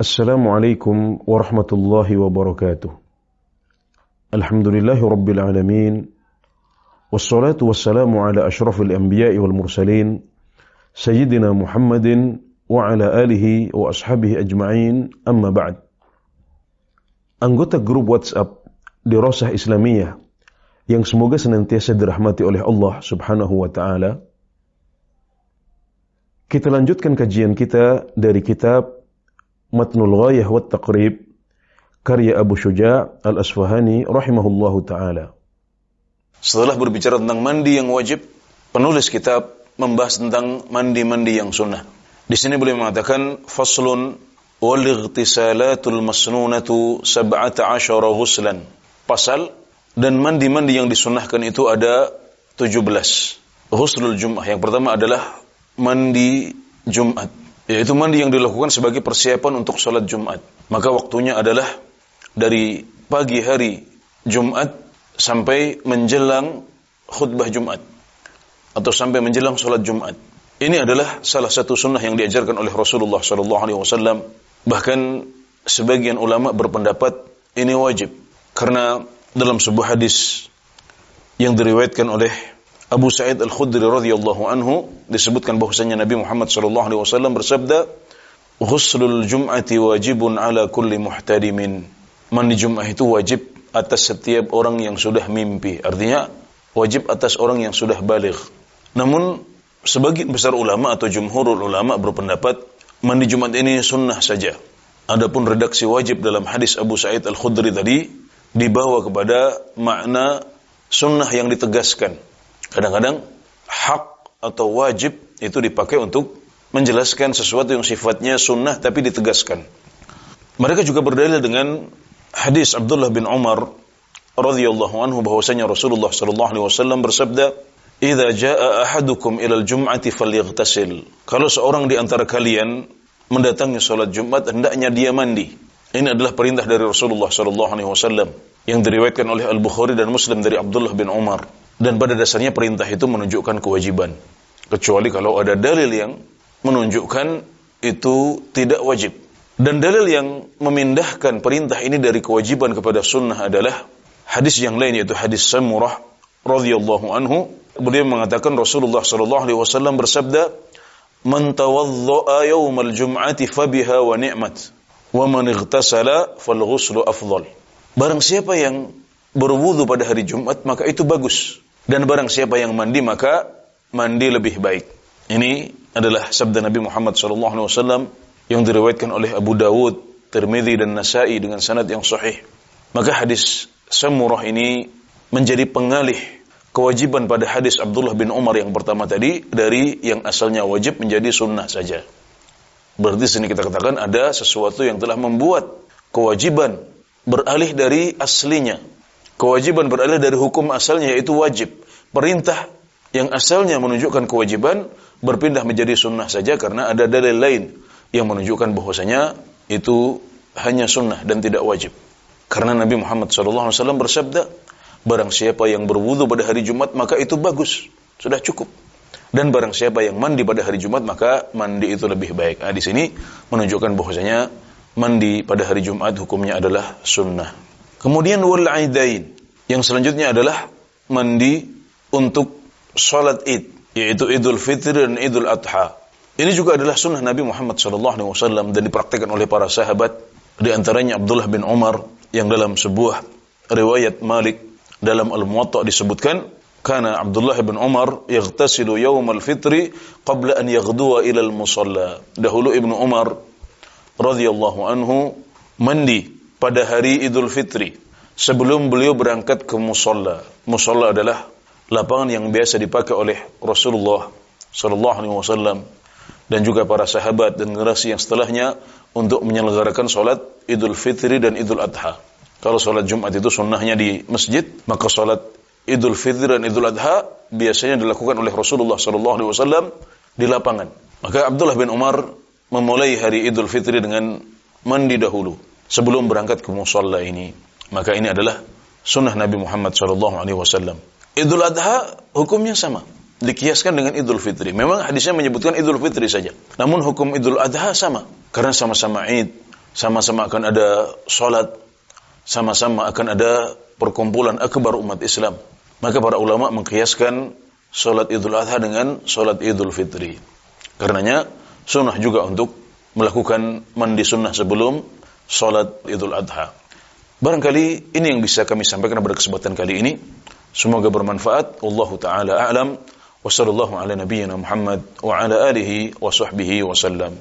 Assalamualaikum warahmatullahi wabarakatuh. Alhamdulillahi rabbil alamin. Wassalatu wassalamu ala ashrafil anbiya'i wal mursalin Sayyidina Muhammadin wa ala alihi wa ashabihi ajma'in, amma ba'd. Anggota grup WhatsApp di Rosah Islamiyah yang semoga senantiasa dirahmati oleh Allah subhanahu wa ta'ala, kita lanjutkan kajian kita dari kitab Matnul Ghayah wa Taqrib karya Abu Syuja' Al-Asfahani rahimahullahu ta'ala. Setelah berbicara tentang mandi yang wajib, penulis kitab membahas tentang mandi-mandi yang sunnah. Di sini beliau mengatakan faslun wal ightisalatul masnunatu 17 ghuslan. Pasal dan mandi-mandi yang disunnahkan itu ada 17. Ghuslul Jum'ah, yang pertama adalah mandi Jumat, yaitu mandi yang dilakukan sebagai persiapan untuk sholat Jumat. Maka waktunya adalah dari pagi hari Jumat sampai menjelang khutbah Jumat, atau sampai menjelang sholat Jumat. Ini adalah salah satu sunnah yang diajarkan oleh Rasulullah SAW. Bahkan sebagian ulama berpendapat ini wajib, karena dalam sebuah hadis yang diriwayatkan oleh Abu Sa'id Al-Khudri radhiyallahu anhu disebutkan bahwasanya Nabi Muhammad sallallahu alaihi wasallam bersabda, "Ghuslul Jum'ati wajibun ala kulli muhtadimin." Mandi Jumat itu wajib atas setiap orang yang sudah mimpi. Artinya wajib atas orang yang sudah baligh. Namun sebagian besar ulama atau jumhurul ulama berpendapat mandi Jumat ini sunnah saja. Adapun redaksi wajib dalam hadis Abu Sa'id Al-Khudri tadi dibawa kepada makna sunnah yang ditegaskan. Kadang-kadang hak atau wajib itu dipakai untuk menjelaskan sesuatu yang sifatnya sunnah tapi ditegaskan. Mereka juga berdalil dengan hadis Abdullah bin Umar radhiyallahu anhu bahwasanya Rasulullah sallallahu alaihi wasallam bersabda, "Idza jaa ahadukum ilal jum'ati falyaghtasil." Kalau seorang di antara kalian mendatangi salat Jumat, hendaknya dia mandi. Ini adalah perintah dari Rasulullah sallallahu alaihi wasallam yang diriwayatkan oleh Al-Bukhari dan Muslim dari Abdullah bin Umar. Dan pada dasarnya perintah itu menunjukkan kewajiban, kecuali kalau ada dalil yang menunjukkan itu tidak wajib. Dan dalil yang memindahkan perintah ini dari kewajiban kepada sunnah adalah hadis yang lain, yaitu hadis Samurah radhiyallahu anhu. Beliau mengatakan Rasulullah sallallahu alaihi wasallam bersabda, "Man tawaddaa yaumal jum'ati fabiha wa ni'mat, wa man ightasala fal ghuslu afdal." Barang siapa yang berwudu pada hari Jumat, maka itu bagus. Dan barang siapa yang mandi, maka mandi lebih baik. Ini adalah sabda Nabi Muhammad SAW yang diriwayatkan oleh Abu Dawud, Tirmidzi dan Nasa'i dengan sanad yang sahih. Maka hadis Samurah ini menjadi pengalih kewajiban pada hadis Abdullah bin Umar yang pertama tadi, dari yang asalnya wajib menjadi sunnah saja. Berarti sini kita katakan ada sesuatu yang telah membuat kewajiban beralih dari aslinya. Kewajiban beralih dari hukum asalnya, yaitu wajib. Perintah yang asalnya menunjukkan kewajiban berpindah menjadi sunnah saja karena ada dalil lain yang menunjukkan bahwasanya itu hanya sunnah dan tidak wajib. Karena Nabi Muhammad SAW bersabda, barang siapa yang berwudu pada hari Jumat, maka itu bagus, sudah cukup. Dan barang siapa yang mandi pada hari Jumat, maka mandi itu lebih baik. Di sini menunjukkan bahwasanya mandi pada hari Jumat hukumnya adalah sunnah. Kemudian wal aidain, yang selanjutnya adalah mandi untuk salat Id, yaitu Idul Fitri dan Idul Adha. Ini juga adalah sunnah Nabi Muhammad SAW dan dipraktikkan oleh para sahabat, di antaranya Abdullah bin Umar, yang dalam sebuah riwayat Malik dalam Al-Muwatta disebutkan, kana Abdullah bin Umar yaghtasilu yawmal fitri qabla an yaghduwa ila al-musalla. Dahulu Ibnu Umar radhiyallahu anhu mandi pada hari Idul Fitri sebelum beliau berangkat ke musalla. Musalla adalah lapangan yang biasa dipakai oleh Rasulullah sallallahu alaihi wasallam dan juga para sahabat dan generasi yang setelahnya untuk menyelenggarakan salat Idul Fitri dan Idul Adha. Kalau salat Jumat itu sunnahnya di masjid, maka salat Idul Fitri dan Idul Adha biasanya dilakukan oleh Rasulullah sallallahu alaihi wasallam di lapangan. Maka Abdullah bin Umar memulai hari Idul Fitri dengan mandi dahulu sebelum berangkat ke musalla ini. Maka ini adalah sunnah Nabi Muhammad SAW. Idul Adha hukumnya sama, dikiaskan dengan Idul Fitri. Memang hadisnya menyebutkan Idul Fitri saja, namun hukum Idul Adha sama, karena sama-sama Id, sama-sama akan ada sholat, sama-sama akan ada perkumpulan akbar umat Islam. Maka para ulama mengkiaskan sholat Idul Adha dengan sholat Idul Fitri. Karenanya sunnah juga untuk melakukan mandi sunnah sebelum sholat Idul Adha. Barangkali ini yang bisa kami sampaikan pada kesempatan kali ini. Semoga bermanfaat. Wallahu ta'ala a'lam. Wa sallallahu ala nabiyyina Muhammad wa ala alihi wa sahbihi wa sallam.